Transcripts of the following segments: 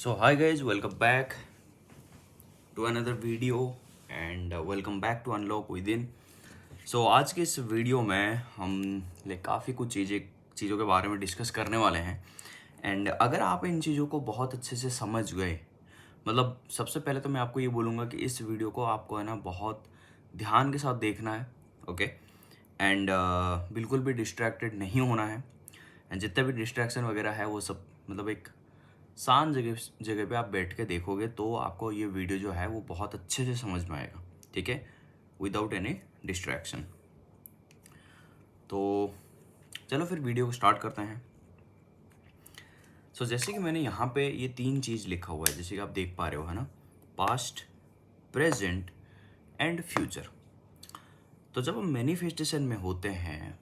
So hi guys, welcome back to another video and welcome back to Unlock Within. So आज के इस video में हम काफ़ी कुछ चीज़ों के बारे में डिस्कस करने वाले हैं एंड अगर आप इन चीज़ों को बहुत अच्छे से समझ गए, मतलब सबसे पहले तो मैं आपको ये बोलूँगा कि इस वीडियो को आपको है ना बहुत ध्यान के साथ देखना है, ओके। एंड बिल्कुल भी डिस्ट्रैक्टेड नहीं होना है एंड जितने भी डिस्ट्रैक्शन वगैरह है वो सब मतलब एक शांत जगह पे आप बैठ के देखोगे तो आपको ये वीडियो जो है वो बहुत अच्छे से समझ में आएगा, ठीक है, विदाउट एनी डिस्ट्रैक्शन। तो चलो फिर वीडियो को स्टार्ट करते हैं। जैसे कि मैंने यहाँ पे ये 3 चीज़ लिखा हुआ है, जैसे कि आप देख पा रहे हो, है ना, पास्ट, प्रेजेंट एंड फ्यूचर। तो जब हम मैनिफेस्टेशन में होते हैं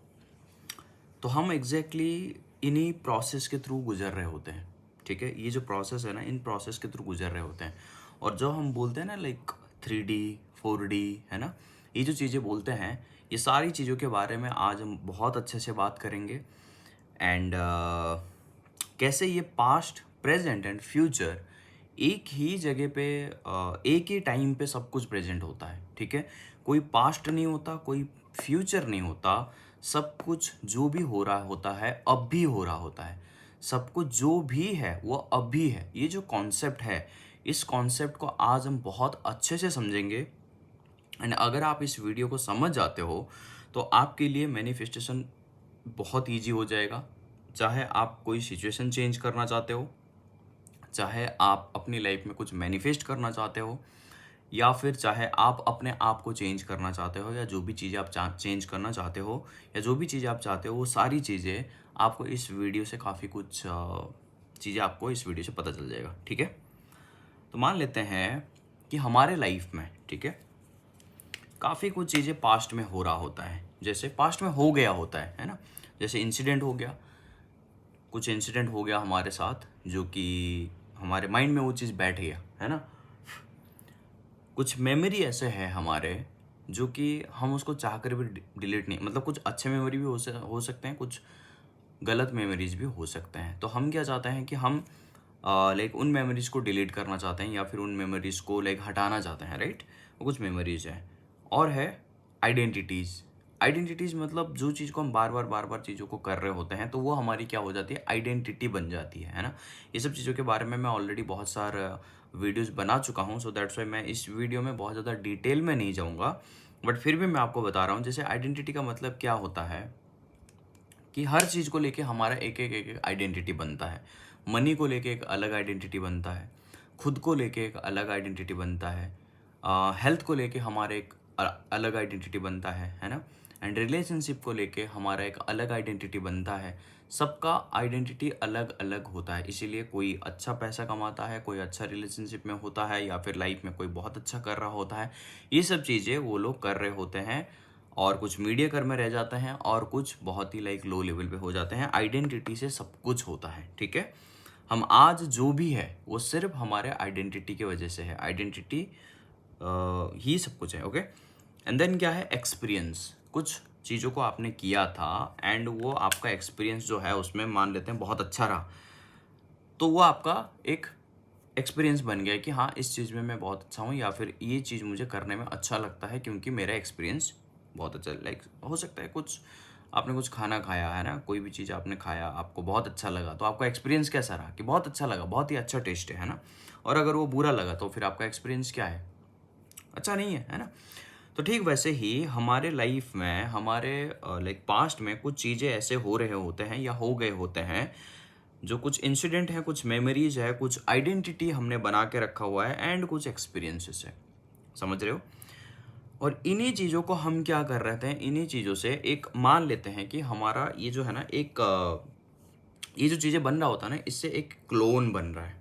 तो हम एग्जैक्टली इन्हीं प्रोसेस के थ्रू गुजर रहे होते हैं, ठीक है। ये जो प्रोसेस है ना, इन प्रोसेस के थ्रू गुजर रहे होते हैं। और जो हम बोलते हैं ना 3D 4D, है ना, ये जो चीज़ें बोलते हैं, ये सारी चीज़ों के बारे में आज हम बहुत अच्छे से बात करेंगे। एंड कैसे ये पास्ट, प्रेजेंट एंड फ्यूचर एक ही जगह पे एक ही टाइम पे सब कुछ प्रेजेंट होता है, ठीक है। कोई पास्ट नहीं होता, कोई फ्यूचर नहीं होता, सब कुछ जो भी हो रहा होता है अब भी हो रहा होता है। सब कुछ जो भी है वो अब भी है। ये जो कॉन्सेप्ट है, इस कॉन्सेप्ट को आज हम बहुत अच्छे से समझेंगे एंड अगर आप इस वीडियो को समझ जाते हो तो आपके लिए मैनिफेस्टेशन बहुत ईजी हो जाएगा। चाहे आप कोई सिचुएशन चेंज करना चाहते हो, चाहे आप अपनी लाइफ में कुछ मैनिफेस्ट करना चाहते हो, या फिर चाहे आप अपने आप को चेंज करना चाहते हो, या जो भी चीज़ें आप चेंज करना चाहते हो, या जो भी चीज़ें आप चाहते हो, वो सारी चीज़ें आपको इस वीडियो से काफ़ी कुछ चीज़ें आपको इस वीडियो से पता चल जाएगा, ठीक है। तो मान लेते हैं कि हमारे लाइफ में, ठीक है, काफ़ी कुछ चीज़ें पास्ट में हो रहा होता है, जैसे पास्ट में हो गया होता है ना। जैसे इंसिडेंट हो गया, कुछ इंसिडेंट हो गया हमारे साथ जो कि हमारे माइंड में वो चीज़ बैठ गया, है ना। कुछ मेमोरी ऐसे हैं हमारे जो कि हम उसको चाह कर भी डिलीट नहीं, मतलब कुछ अच्छे मेमोरी भी हो सकते हैं, कुछ गलत मेमोरीज भी हो सकते हैं। तो हम क्या चाहते हैं कि हम उन मेमोरीज को डिलीट करना चाहते हैं या फिर उन मेमोरीज को हटाना चाहते हैं, राइट। वो कुछ मेमोरीज हैं। और है आइडेंटिटीज़। आइडेंटिटीज़ मतलब जो चीज़ को हम बार बार चीज़ों को कर रहे होते हैं तो वो हमारी क्या हो जाती है, आइडेंटिटी बन जाती है ना। ये सब चीज़ों के बारे में मैं ऑलरेडी बहुत सारा वीडियोस बना चुका हूँ, सो दैट्स वाई मैं इस वीडियो में बहुत ज़्यादा डिटेल में नहीं जाऊँगा, बट फिर भी मैं आपको बता रहा हूँ। जैसे आइडेंटिटी का मतलब क्या होता है कि हर चीज़ को लेके हमारा एक आइडेंटिटी बनता है। मनी को लेके एक अलग आइडेंटिटी बनता है, खुद को लेके एक अलग आइडेंटिटी बनता है, हेल्थ को लेके हमारे एक अलग आइडेंटिटी बनता है ना। एंड रिलेशनशिप को लेके हमारा एक अलग आइडेंटिटी बनता है। सबका आइडेंटिटी अलग अलग होता है, इसीलिए कोई अच्छा पैसा कमाता है, कोई अच्छा रिलेशनशिप में होता है, या फिर लाइफ में कोई बहुत अच्छा कर रहा होता है। ये सब चीज़ें वो लोग कर रहे होते हैं और कुछ मीडिया कर में रह जाते हैं और कुछ बहुत ही लो लेवल पे हो जाते हैं। आइडेंटिटी से सब कुछ होता है, ठीक है। हम आज जो भी है वो सिर्फ हमारे आइडेंटिटी की वजह से है। आइडेंटिटी ही सब कुछ है, ओके। एंड देन क्या है, एक्सपीरियंस। कुछ चीज़ों को आपने किया था एंड वो आपका एक्सपीरियंस जो है उसमें मान लेते हैं बहुत अच्छा रहा, तो वो आपका एक एक्सपीरियंस बन गया कि हाँ, इस चीज़ में मैं बहुत अच्छा हूँ, या फिर ये चीज़ मुझे करने में अच्छा लगता है क्योंकि मेरा एक्सपीरियंस बहुत अच्छा। हो सकता है कुछ आपने कुछ खाना खाया है ना, कोई भी चीज़ आपने खाया, आपको बहुत अच्छा लगा, तो आपका एक्सपीरियंस कैसा रहा कि बहुत अच्छा लगा, बहुत ही अच्छा टेस्ट है ना। और अगर वो बुरा लगा तो फिर आपका एक्सपीरियंस क्या है, अच्छा नहीं है ना। तो ठीक वैसे ही हमारे लाइफ में, हमारे पास्ट में कुछ चीज़ें ऐसे हो रहे होते हैं या हो गए होते हैं, जो कुछ इंसिडेंट है, कुछ मेमोरीज है, कुछ आइडेंटिटी हमने बना के रखा हुआ है एंड कुछ एक्सपीरियंसेस है, समझ रहे हो। और इन्हीं चीज़ों को हम क्या कर रहे थे, इन्हीं चीज़ों से एक मान लेते हैं कि हमारा ये जो है ना एक ये जो चीज़ें बन रहा होता है ना, इससे एक क्लोन बन रहा है,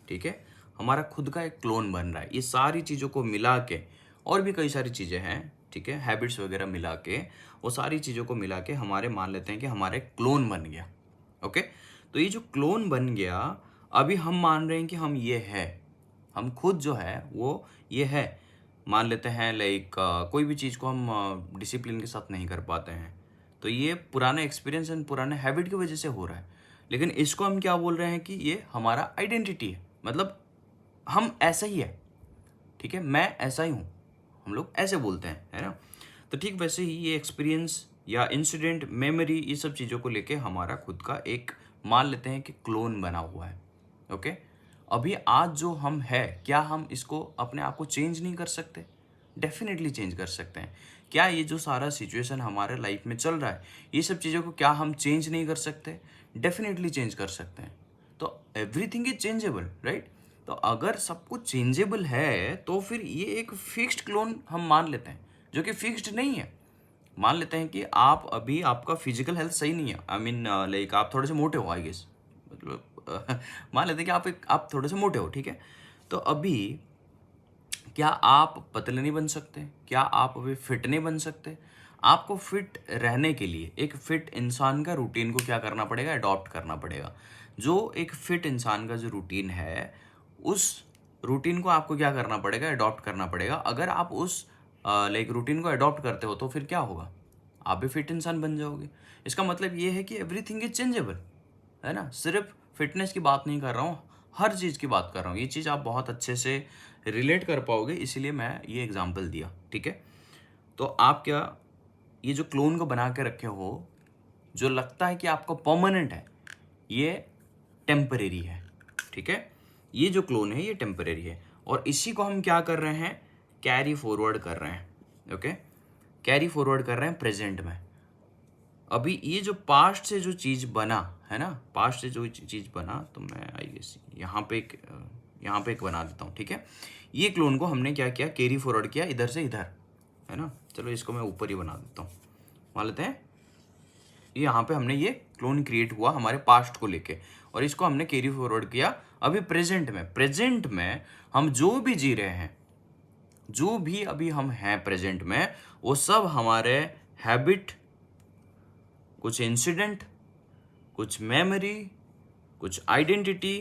ठीक है। हमारा खुद का एक क्लोन बन रहा है। ये सारी चीज़ों को मिला के, और भी कई सारी चीज़ें हैं, ठीक है, हैबिट्स वगैरह मिला के, वो सारी चीज़ों को मिला के हमारे मान लेते हैं कि हमारे क्लोन बन गया, ओके। तो ये जो क्लोन बन गया, अभी हम मान रहे हैं कि हम ये है, हम खुद जो है वो ये है। मान लेते हैं कोई भी चीज़ को हम डिसिप्लिन के साथ नहीं कर पाते हैं, तो ये पुराने एक्सपीरियंस एंड पुराने हैबिट की वजह से हो रहा है। लेकिन इसको हम क्या बोल रहे हैं कि ये हमारा आइडेंटिटी है, मतलब हम ऐसा ही है, ठीक है, मैं ऐसा ही हूँ, हम लोग ऐसे बोलते हैं, है ना। तो ठीक वैसे ही ये एक्सपीरियंस या इंसिडेंट, मेमोरी, ये सब चीज़ों को लेके हमारा खुद का एक, मान लेते हैं कि क्लोन बना हुआ है। ओके, अभी आज जो हम है, क्या हम इसको अपने आप को चेंज नहीं कर सकते? डेफिनेटली चेंज कर सकते हैं। क्या ये जो सारा सिचुएशन हमारे लाइफ में चल रहा है, ये सब चीज़ों को क्या हम चेंज नहीं कर सकते? डेफिनेटली चेंज कर सकते हैं। तो एवरीथिंग इज चेंजेबल, राइट। तो अगर सब कुछ चेंजेबल है तो फिर ये एक फिक्स्ड क्लोन हम मान लेते हैं, जो कि फिक्स्ड नहीं है। मान लेते हैं कि आप अभी, आपका फिजिकल हेल्थ सही नहीं है, आई मीन लाइक आप थोड़े से मोटे हो, आई गेस, मतलब मान लेते हैं कि आप थोड़े से मोटे हो, ठीक है। तो अभी क्या आप पतले नहीं बन सकते? क्या आप अभी फिट नहीं बन सकते? आपको फिट रहने के लिए एक फिट इंसान का रूटीन को क्या करना पड़ेगा? अडॉप्ट करना पड़ेगा। जो एक फिट इंसान का जो रूटीन है, उस रूटीन को आपको क्या करना पड़ेगा? अडॉप्ट करना पड़ेगा। अगर आप उस लाइक रूटीन को अडॉप्ट करते हो तो फिर क्या होगा? आप भी फिट इंसान बन जाओगे। इसका मतलब ये है कि एवरीथिंग इज चेंजेबल, है ना। सिर्फ फिटनेस की बात नहीं कर रहा हूँ, हर चीज़ की बात कर रहा हूँ। ये चीज़ आप बहुत अच्छे से रिलेट कर पाओगे, इसीलिए मैं ये एग्जांपल दिया, ठीक है। तो आप क्या ये जो क्लोन को बना के रखे हो, जो लगता है कि आपको परमानेंट है, ये टेम्परेरी है, ठीक है। ये जो क्लोन है ये टेम्परेरी है, और इसी को हम क्या कर रहे हैं? कैरी फॉरवर्ड कर रहे हैं, ओके। कैरी फॉरवर्ड कर रहे हैं प्रेजेंट में। अभी ये जो पास्ट से जो चीज़ बना है ना, पास्ट से जो चीज़ बना, तो मैं आई गेस यहाँ पे एक बना देता हूँ, ठीक है। ये क्लोन को हमने क्या किया? कैरी फॉरवर्ड किया इधर से इधर, है ना। चलो इसको मैं ऊपर ही बना देता हूँ, मान लेते हैं यहाँ पे हमने ये क्लोन क्रिएट हुआ हमारे पास्ट को लेके, और इसको हमने कैरी फॉरवर्ड किया अभी प्रेजेंट में हम जो भी जी रहे हैं, जो भी अभी हम हैं प्रेजेंट में, वो सब हमारे हैबिट, कुछ इंसिडेंट, कुछ मेमोरी, कुछ आइडेंटिटी,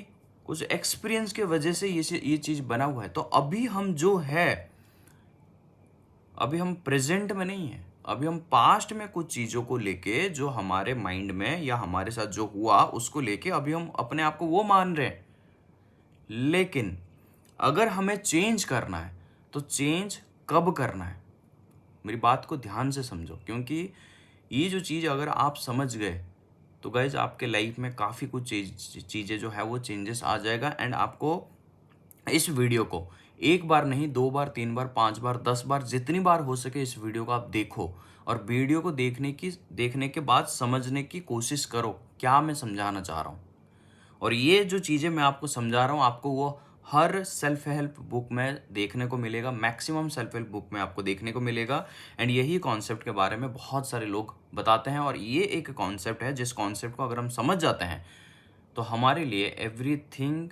कुछ एक्सपीरियंस के वजह से ये चीज़ बना हुआ है। तो अभी हम जो है, अभी हम प्रेजेंट में नहीं है, अभी हम पास्ट में कुछ चीज़ों को लेके, जो हमारे माइंड में या हमारे साथ जो हुआ उसको लेके अभी हम अपने आप को वो मान रहे हैं। लेकिन अगर हमें चेंज करना है तो चेंज कब करना है? मेरी बात को ध्यान से समझो, क्योंकि ये जो चीज़ अगर आप समझ गए तो गाइज आपके लाइफ में काफ़ी कुछ चीज़ें जो है वो चेंजेस आ जाएगा। एंड आपको इस वीडियो को एक बार नहीं, 2 बार, 3 बार, 5 बार, 10 बार, जितनी बार हो सके इस वीडियो को आप देखो, और वीडियो को देखने के बाद समझने की कोशिश करो क्या मैं समझाना चाह रहा हूँ। और ये जो चीज़ें मैं आपको समझा रहा हूँ, आपको वो हर सेल्फ हेल्प बुक में देखने को मिलेगा, मैक्सिमम सेल्फ हेल्प बुक में आपको देखने को मिलेगा। एंड यही कॉन्सेप्ट के बारे में बहुत सारे लोग बताते हैं, और ये एक कॉन्सेप्ट है जिस कॉन्सेप्ट को अगर हम समझ जाते हैं तो हमारे लिए एवरीथिंग,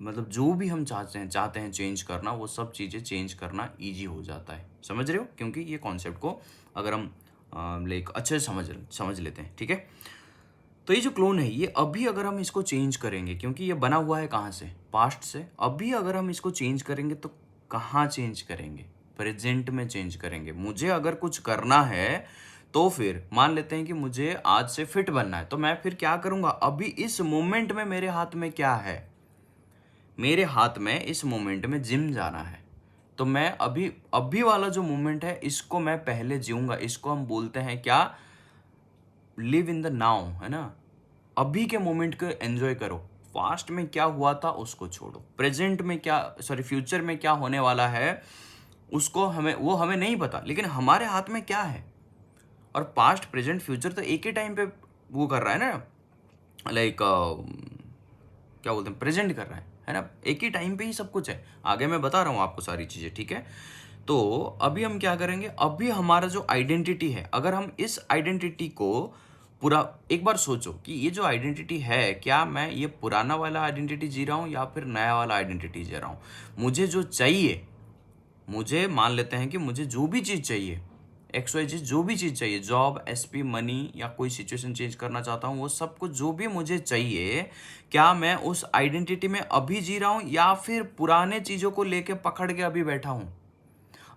मतलब जो भी हम चाहते हैं चेंज करना, वो सब चीज़ें चेंज करना ईजी हो जाता है। समझ रहे हो? क्योंकि ये कॉन्सेप्ट को अगर हम लाइक अच्छे से समझ लेते हैं, ठीक है। तो ये जो क्लोन है, ये अभी अगर हम इसको चेंज करेंगे, क्योंकि ये बना हुआ है कहाँ से? पास्ट से। अभी अगर हम इसको चेंज करेंगे तो कहाँ चेंज करेंगे? प्रेजेंट में चेंज करेंगे। मुझे अगर कुछ करना है तो फिर मान लेते हैं कि मुझे आज से फिट बनना है, तो मैं फिर क्या करूँगा? अभी इस मोमेंट में मेरे हाथ में क्या है? मेरे हाथ में इस मोमेंट में जिम जाना है। तो मैं अभी वाला जो मोमेंट है, इसको मैं पहले जीऊँगा। इसको हम बोलते हैं क्या? लिव इन द नाउ, है ना। अभी के मोमेंट को एंजॉय करो। पास्ट में क्या हुआ था उसको छोड़ो। प्रेजेंट में फ्यूचर में क्या होने वाला है उसको हमें नहीं पता, लेकिन हमारे हाथ में क्या है? और पास्ट, प्रेजेंट, फ्यूचर तो एक ही टाइम पे वो कर रहा है ना, लाइक क्या बोलते हैं, प्रेजेंट कर रहा है ना। एक ही टाइम पे ही सब कुछ है। आगे मैं बता रहा हूँ आपको सारी चीज़ें, ठीक है। तो अभी हम क्या करेंगे? अभी हमारा जो आइडेंटिटी है, अगर हम इस आइडेंटिटी को पूरा एक बार सोचो कि ये जो आइडेंटिटी है, क्या मैं ये पुराना वाला आइडेंटिटी जी रहा हूँ या फिर नया वाला आइडेंटिटी जी रहा हूँ? मुझे जो चाहिए, मुझे मान लेते हैं कि मुझे जो भी चीज़ चाहिए, XYZ जो भी चीज़ चाहिए, जॉब, SP, मनी, या कोई सिचुएशन चेंज करना चाहता हूँ, वो सब कुछ जो भी मुझे चाहिए, क्या मैं उस आइडेंटिटी में अभी जी रहा हूँ या फिर पुराने चीज़ों को लेके पकड़ के अभी बैठा हूँ?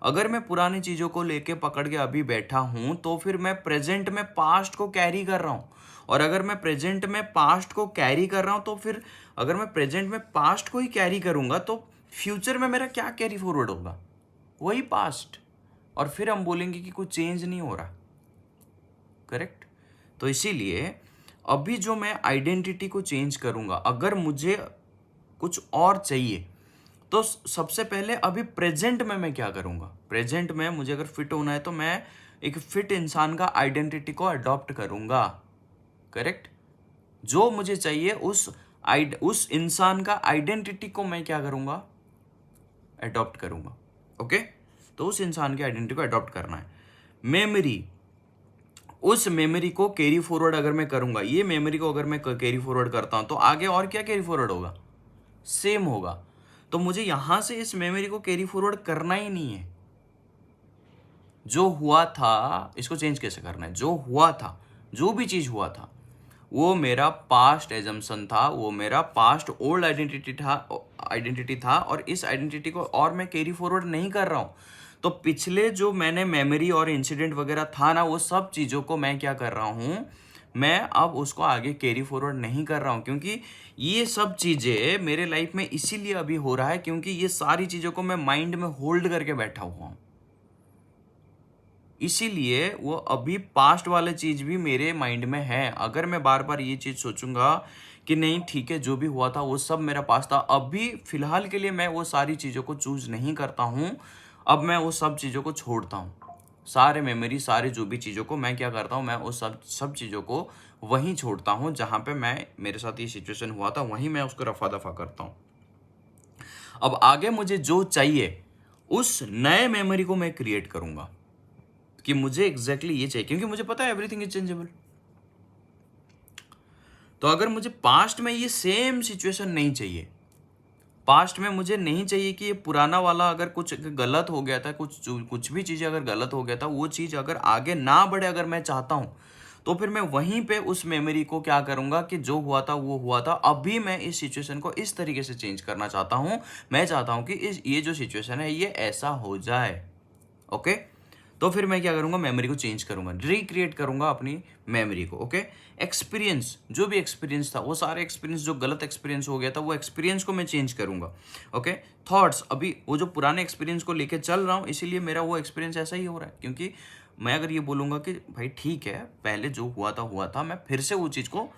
अगर मैं पुरानी चीज़ों को लेके पकड़ के अभी बैठा हूँ तो फिर मैं प्रेजेंट में पास्ट को कैरी कर रहा हूँ, और अगर मैं प्रेजेंट में पास्ट को कैरी कर रहा हूँ तो फिर अगर मैं प्रेजेंट में पास्ट को ही कैरी करूँगा तो फ्यूचर में मेरा क्या कैरी फॉरवर्ड होगा? वही पास्ट। और फिर हम बोलेंगे कि कुछ चेंज नहीं हो रहा। करेक्ट? तो इसीलिए अभी जो मैं आइडेंटिटी को चेंज करूँगा, अगर मुझे कुछ और चाहिए तो सबसे पहले अभी प्रेजेंट में मैं क्या करूँगा? प्रेजेंट में मुझे अगर फिट होना है तो मैं एक फिट इंसान का आइडेंटिटी को अडॉप्ट करूँगा। करेक्ट? जो मुझे चाहिए उस इंसान का आइडेंटिटी को मैं क्या करूँगा? अडॉप्ट करूँगा। ओके? तो उस इंसान की आइडेंटिटी को अडॉप्ट करना है। मेमोरी, उस मेमोरी को कैरी फॉरवर्ड अगर मैं करूँगा, ये मेमोरी को अगर मैं कैरी फॉरवर्ड करता हूँ तो आगे और क्या कैरी फॉरवर्ड होगा? सेम होगा। तो मुझे यहां से इस मेमोरी को कैरी फॉरवर्ड करना ही नहीं है। जो हुआ था इसको चेंज कैसे करना है? जो हुआ था, जो भी चीज हुआ था, वो मेरा पास्ट एजम्पशन था, वो मेरा पास्ट ओल्ड आइडेंटिटी था और इस आइडेंटिटी को और मैं कैरी फॉरवर्ड नहीं कर रहा हूँ। तो पिछले जो मैंने मेमोरी और इंसिडेंट वगैरह था ना, वो सब चीज़ों को मैं क्या कर रहा हूँ? मैं अब उसको आगे कैरी फॉरवर्ड नहीं कर रहा हूँ, क्योंकि ये सब चीज़ें मेरे लाइफ में इसीलिए अभी हो रहा है क्योंकि ये सारी चीज़ों को मैं माइंड में होल्ड करके बैठा हुआ हूँ। इसीलिए वो अभी पास्ट वाला चीज़ भी मेरे माइंड में है। अगर मैं बार बार ये चीज़ सोचूंगा कि नहीं ठीक है, जो भी हुआ था वो सब मेरा पास्ट था, अभी फिलहाल के लिए मैं वो सारी चीज़ों को चूज नहीं करता हूँ। अब मैं वो सब चीज़ों को छोड़ता हूँ। सारे मेमोरी, सारे जो भी चीज़ों को मैं क्या करता हूँ, मैं उस सब चीज़ों को वहीं छोड़ता हूँ जहाँ पे मेरे साथ ये सिचुएशन हुआ था, वहीं मैं उसको रफा दफा करता हूँ। अब आगे मुझे जो चाहिए उस नए मेमोरी को मैं क्रिएट करूँगा कि मुझे एग्जैक्टली ये चाहिए, क्योंकि मुझे पता है एवरीथिंग इज चेंजेबल। तो अगर मुझे पास्ट में ये सेम सिचुएशन नहीं चाहिए, पास्ट में मुझे नहीं चाहिए कि ये पुराना वाला अगर कुछ गलत हो गया था, कुछ भी चीज़ अगर गलत हो गया था, वो चीज़ अगर आगे ना बढ़े अगर मैं चाहता हूँ, तो फिर मैं वहीं पे उस मेमोरी को क्या करूँगा कि जो हुआ था वो हुआ था। अभी मैं इस सिचुएशन को इस तरीके से चेंज करना चाहता हूँ। मैं चाहता हूँ कि ये जो सिचुएशन है ये ऐसा हो जाए। ओके? तो फिर मैं क्या करूँगा? मेमोरी को चेंज करूँगा, रिक्रिएट करूँगा अपनी मेमोरी को। ओके? एक्सपीरियंस, जो भी एक्सपीरियंस था, वो सारे एक्सपीरियंस जो गलत एक्सपीरियंस हो गया था, वो एक्सपीरियंस को मैं चेंज करूँगा। ओके? थॉट्स, अभी वो जो पुराने एक्सपीरियंस को लेके चल रहा हूँ, इसीलिए मेरा वो एक्सपीरियंस ऐसा ही हो रहा है। क्योंकि मैं अगर ये बोलूँगा कि भाई ठीक है, पहले जो हुआ था, मैं फिर से वो चीज़ को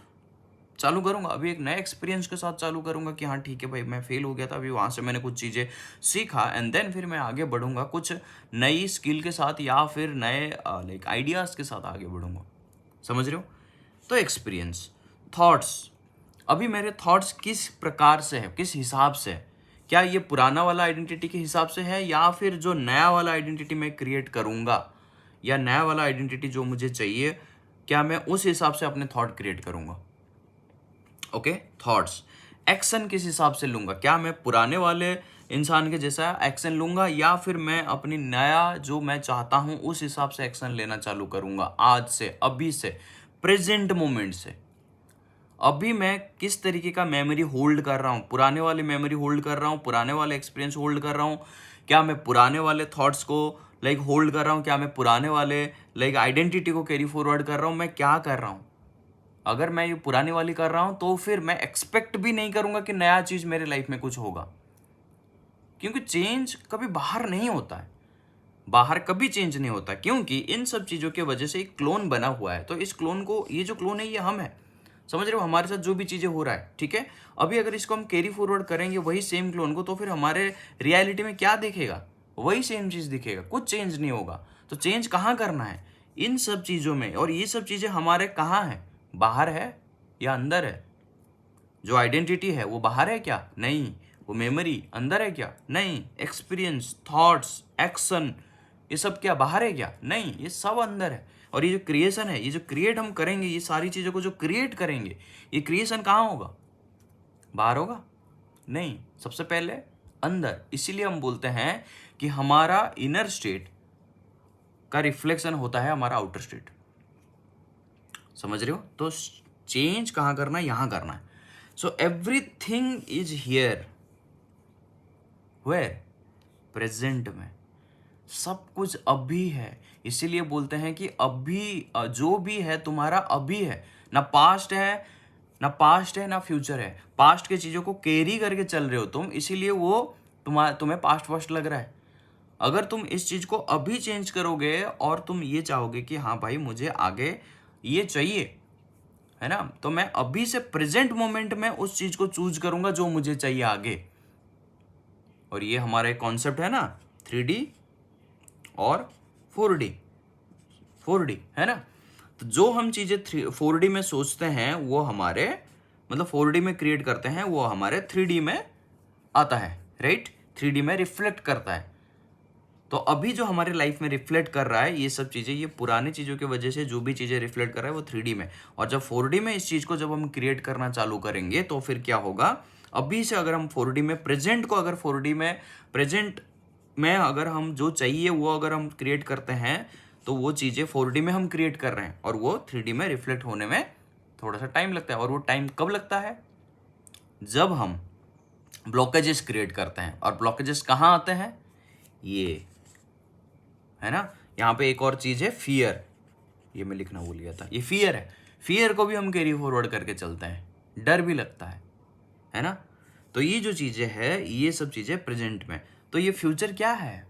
चालू करूँगा, अभी एक नए एक्सपीरियंस के साथ चालू करूँगा कि हाँ ठीक है भाई, मैं फेल हो गया था, अभी वहाँ से मैंने कुछ चीज़ें सीखा एंड देन फिर मैं आगे बढ़ूँगा कुछ नई स्किल के साथ या फिर नए लाइक आइडियाज़ के साथ आगे बढ़ूँगा। समझ रहे हो? तो एक्सपीरियंस, थॉट्स, अभी मेरे थॉट्स किस प्रकार से है, किस हिसाब से है? क्या ये पुराना वाला आइडेंटिटी के हिसाब से है या फिर जो नया वाला आइडेंटिटी मैं क्रिएट करूँगा या नया वाला आइडेंटिटी जो मुझे चाहिए, क्या मैं उस हिसाब से अपने थॉट क्रिएट करूँगा? ओके? थॉट्स, एक्शन किस हिसाब से लूँगा? क्या मैं पुराने वाले इंसान के जैसा एक्शन लूँगा या फिर मैं अपनी नया जो मैं चाहता हूँ उस हिसाब से एक्शन लेना चालू करूँगा? आज से, अभी से, प्रेजेंट मोमेंट से। अभी मैं किस तरीके का मेमोरी होल्ड कर रहा हूँ? पुराने वाले मेमोरी होल्ड कर रहा हूँ, पुराने वाले एक्सपीरियंस होल्ड कर रहा हूँ? क्या मैं पुराने वाले थॉट्स को लाइक होल्ड कर रहा हूँ? क्या मैं पुराने वाले लाइक आइडेंटिटी को कैरी फॉरवर्ड कर रहा हूँ? मैं क्या कर रहा हूँ? अगर मैं ये पुरानी वाली कर रहा हूं तो फिर मैं एक्सपेक्ट भी नहीं करूंगा कि नया चीज मेरे लाइफ में कुछ होगा, क्योंकि चेंज कभी बाहर नहीं होता है। बाहर कभी चेंज नहीं होता, क्योंकि इन सब चीजों की वजह से एक क्लोन बना हुआ है। तो इस क्लोन को, ये जो क्लोन है ये हम है। समझ रहे हो? हमारे साथ जो भी चीजें हो रहा है, ठीक है, अभी अगर इसको हम कैरी फॉरवर्ड करेंगे वही सेम क्लोन को, तो फिर हमारे रियलिटी में क्या दिखेगा? वही सेम चीज दिखेगा, कुछ चेंज नहीं होगा। तो चेंज कहाँ करना है? इन सब चीजों में। और ये सब चीजें हमारे कहाँ है? बाहर है या अंदर है? जो आइडेंटिटी है वो बाहर है क्या? नहीं। वो मेमोरी अंदर है क्या? नहीं। एक्सपीरियंस, थॉट्स, एक्शन, ये सब क्या बाहर है क्या? नहीं, ये सब अंदर है। और ये जो क्रिएशन है, ये जो क्रिएट हम करेंगे, ये सारी चीज़ों को जो क्रिएट करेंगे, ये क्रिएशन कहाँ होगा? बाहर होगा? नहीं, सबसे पहले अंदर। इसीलिए हम बोलते हैं कि हमारा इनर स्टेट का रिफ्लेक्शन होता है हमारा आउटर स्टेट। समझ रहे हो? तो चेंज कहाँ करना है? यहाँ करना है। So everything is here, where? Present में। सब कुछ अभी है। इसीलिए बोलते हैं कि अभी जो भी है तुम्हारा अभी है, पास्ट है ना फ्यूचर है। पास्ट के चीज़ों को कैरी करके चल रहे हो तुम, इसीलिए वो तुम्हें पास्ट लग रहा है। अगर तुम इस चीज़ को अभी चेंज करोगे और तुम ये चाहोगे कि हाँ भाई मुझे आगे ये चाहिए, है ना, तो मैं अभी से प्रेजेंट मोमेंट में उस चीज़ को चूज करूंगा जो मुझे चाहिए आगे। और ये हमारा एक कॉन्सेप्ट है ना 3D और 4D है ना। तो जो हम चीज़ें 4D में सोचते हैं वो हमारे मतलब 4D में क्रिएट करते हैं, वो हमारे 3D में आता है, राइट। 3D में रिफ्लेक्ट करता है। तो अभी जो हमारे लाइफ में रिफ्लेक्ट कर रहा है ये सब चीज़ें, ये पुरानी चीज़ों की वजह से जो भी चीज़ें रिफ्लेक्ट कर रहा है वो 3D में। और जब 4D में इस चीज़ को जब हम क्रिएट करना चालू करेंगे तो फिर क्या होगा, अभी से अगर हम 4D में प्रेजेंट को अगर 4D में प्रेजेंट में अगर हम जो चाहिए वो अगर हम क्रिएट करते हैं तो वो चीज़ें 4D में हम क्रिएट कर रहे हैं और वो 3D में रिफ्लेक्ट होने में थोड़ा सा टाइम लगता है। और वो टाइम कब लगता है, जब हम ब्लॉकेजेस क्रिएट करते हैं। और ब्लॉकेजेस कहाँ आते हैं, ये है ना। यहाँ पे एक और चीज़ है फियर, ये मैं लिखना भूल गया था, ये फियर है। फियर को भी हम कैरी फॉरवर्ड करके चलते हैं, डर भी लगता है ना। तो ये जो चीज़ें है ये सब चीज़ें प्रेजेंट में। तो ये फ्यूचर क्या है,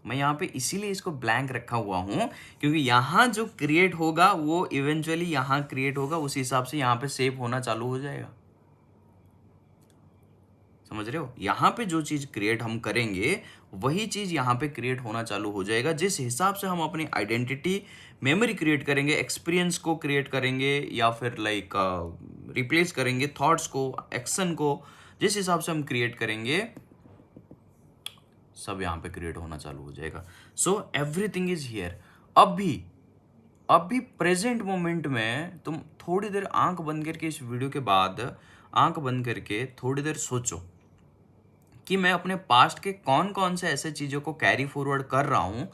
मैं यहाँ पे इसीलिए इसको ब्लैंक रखा हुआ हूँ क्योंकि यहाँ जो क्रिएट होगा वो इवेंचुअली यहाँ क्रिएट होगा, उस हिसाब से यहाँ पे सेव होना चालू हो जाएगा। समझ रहे हो, यहाँ पे जो चीज़ क्रिएट हम करेंगे वही चीज़ यहाँ पे क्रिएट होना चालू हो जाएगा। जिस हिसाब से हम अपनी आइडेंटिटी मेमोरी क्रिएट करेंगे, एक्सपीरियंस को क्रिएट करेंगे या फिर लाइक रिप्लेस करेंगे थॉट्स को, एक्शन को, जिस हिसाब से हम क्रिएट करेंगे सब यहाँ पे क्रिएट होना चालू हो जाएगा। सो एवरीथिंग इज हियर। अभी प्रेजेंट मोमेंट में तुम थोड़ी देर आंख बंद करके, इस वीडियो के बाद आंख बंद करके थोड़ी देर सोचो कि मैं अपने पास्ट के कौन कौन से ऐसे चीज़ों को कैरी फॉरवर्ड कर रहा हूँ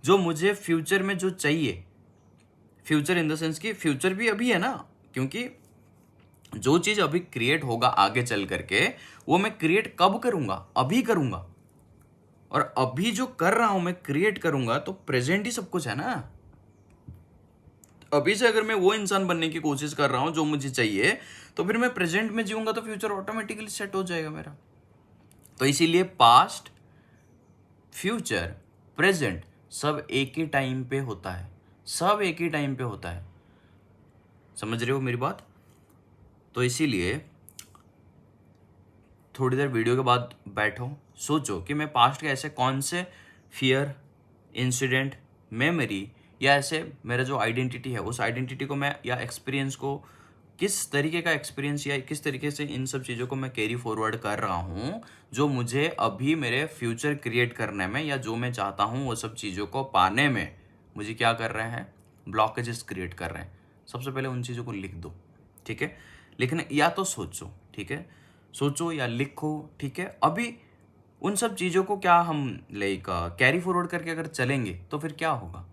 जो मुझे फ्यूचर में जो चाहिए। फ्यूचर इन द सेंस कि फ्यूचर भी अभी है ना, क्योंकि जो चीज़ अभी क्रिएट होगा आगे चल करके वो मैं क्रिएट कब करूँगा, अभी करूँगा। और अभी जो कर रहा हूँ मैं क्रिएट करूँगा तो प्रेजेंट ही सब कुछ है ना। अभी से अगर मैं वो इंसान बनने की कोशिश कर रहा हूँ जो मुझे चाहिए तो फिर मैं प्रेजेंट में जीऊँगा तो फ्यूचर ऑटोमेटिकली सेट हो जाएगा मेरा। तो इसीलिए पास्ट, फ्यूचर, प्रेजेंट सब एक ही टाइम पे होता है, सब एक ही टाइम पे होता है। समझ रहे हो मेरी बात। तो इसीलिए थोड़ी देर वीडियो के बाद बैठो, सोचो कि मैं पास्ट के ऐसे कौन से फियर, इंसिडेंट, मेमोरी या ऐसे मेरा जो आइडेंटिटी है उस आइडेंटिटी को मैं या एक्सपीरियंस को, किस तरीके का एक्सपीरियंस या किस तरीके से इन सब चीज़ों को मैं कैरी फॉरवर्ड कर रहा हूँ जो मुझे अभी मेरे फ्यूचर क्रिएट करने में या जो मैं चाहता हूँ वो सब चीज़ों को पाने में मुझे क्या कर रहे हैं, ब्लॉकेजेस क्रिएट कर रहे हैं। सबसे पहले उन चीज़ों को लिख दो, ठीक है। लिखने या तो सोचो, ठीक है, सोचो या लिखो, ठीक है। अभी उन सब चीज़ों को क्या हम लाइक कैरी फॉरवर्ड करके अगर चलेंगे तो फिर क्या होगा,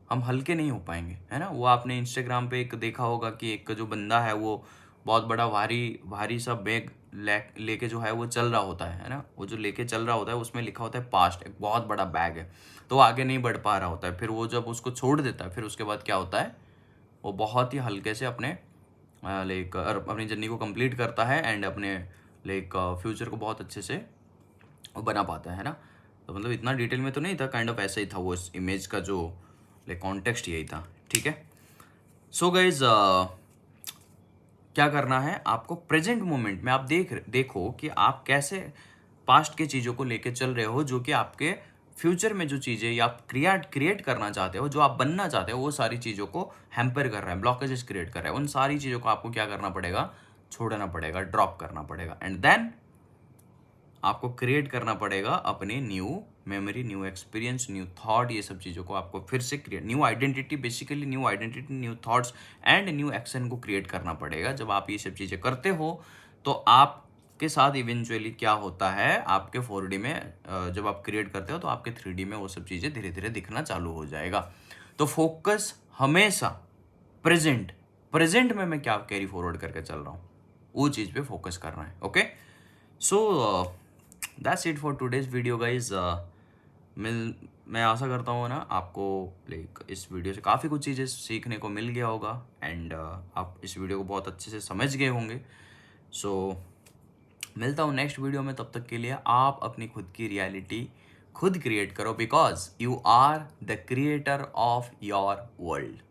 हम हल्के नहीं हो पाएंगे, है ना। वो आपने इंस्टाग्राम पे एक देखा होगा कि एक जो बंदा है वो बहुत बड़ा भारी सा बैग लेके जो है वो चल रहा होता है ना। वो जो लेके चल रहा होता है उसमें लिखा होता है पास्ट, एक बहुत बड़ा बैग है, तो वो आगे नहीं बढ़ पा रहा होता है। फिर वो जब उसको छोड़ देता है फिर उसके बाद क्या होता है, वो बहुत ही हल्के से अपने लाइक अपनी जर्नी को कंप्लीट करता है एंड अपने लाइक फ्यूचर को बहुत अच्छे से बना पाता है ना। तो मतलब इतना डिटेल में तो नहीं था, काइंड ऑफ ऐसा ही था वो इमेज का जो लाइक कॉन्टेक्स्ट यही था, ठीक है। सो गाइज क्या करना है आपको, प्रेजेंट मोमेंट में आप देखो कि आप कैसे पास्ट के चीज़ों को लेके चल रहे हो जो कि आपके फ्यूचर में जो चीज़ें या आप क्रिएट करना चाहते हो, जो आप बनना चाहते हो, वो सारी चीज़ों को हैम्पर कर रहा है, ब्लॉकेजेस क्रिएट कर रहा है। उन सारी चीज़ों को आपको क्या करना पड़ेगा, छोड़ना पड़ेगा, ड्रॉप करना पड़ेगा एंड देन आपको क्रिएट करना पड़ेगा अपनी new memory, new experience, new thought. ये सब चीज़ों को आपको फिर से create, new identity, basically new identity, new thoughts and new action को क्रिएट करना पड़ेगा। जब आप ये सब चीज़ें करते हो तो आपके साथ इवेंचुअली क्या होता है, आपके 4D में जब आप क्रिएट करते हो तो आपके 3D में वो सब चीज़ें धीरे धीरे दिखना चालू हो जाएगा। तो फोकस हमेशा प्रेजेंट में मैं क्या कैरी फॉरवर्ड करके चल रहा हूँ वो चीज़ पे फोकस करना है। Okay, so that's it for today's video guys. मैं आशा करता हूँ ना आपको लाइक इस वीडियो से काफ़ी कुछ चीज़ें सीखने को मिल गया होगा एंड आप इस वीडियो को बहुत अच्छे से समझ गए होंगे। सो मिलता हूँ नेक्स्ट वीडियो में, तब तक के लिए आप अपनी खुद की रियलिटी खुद क्रिएट करो, because you are the creator of your world.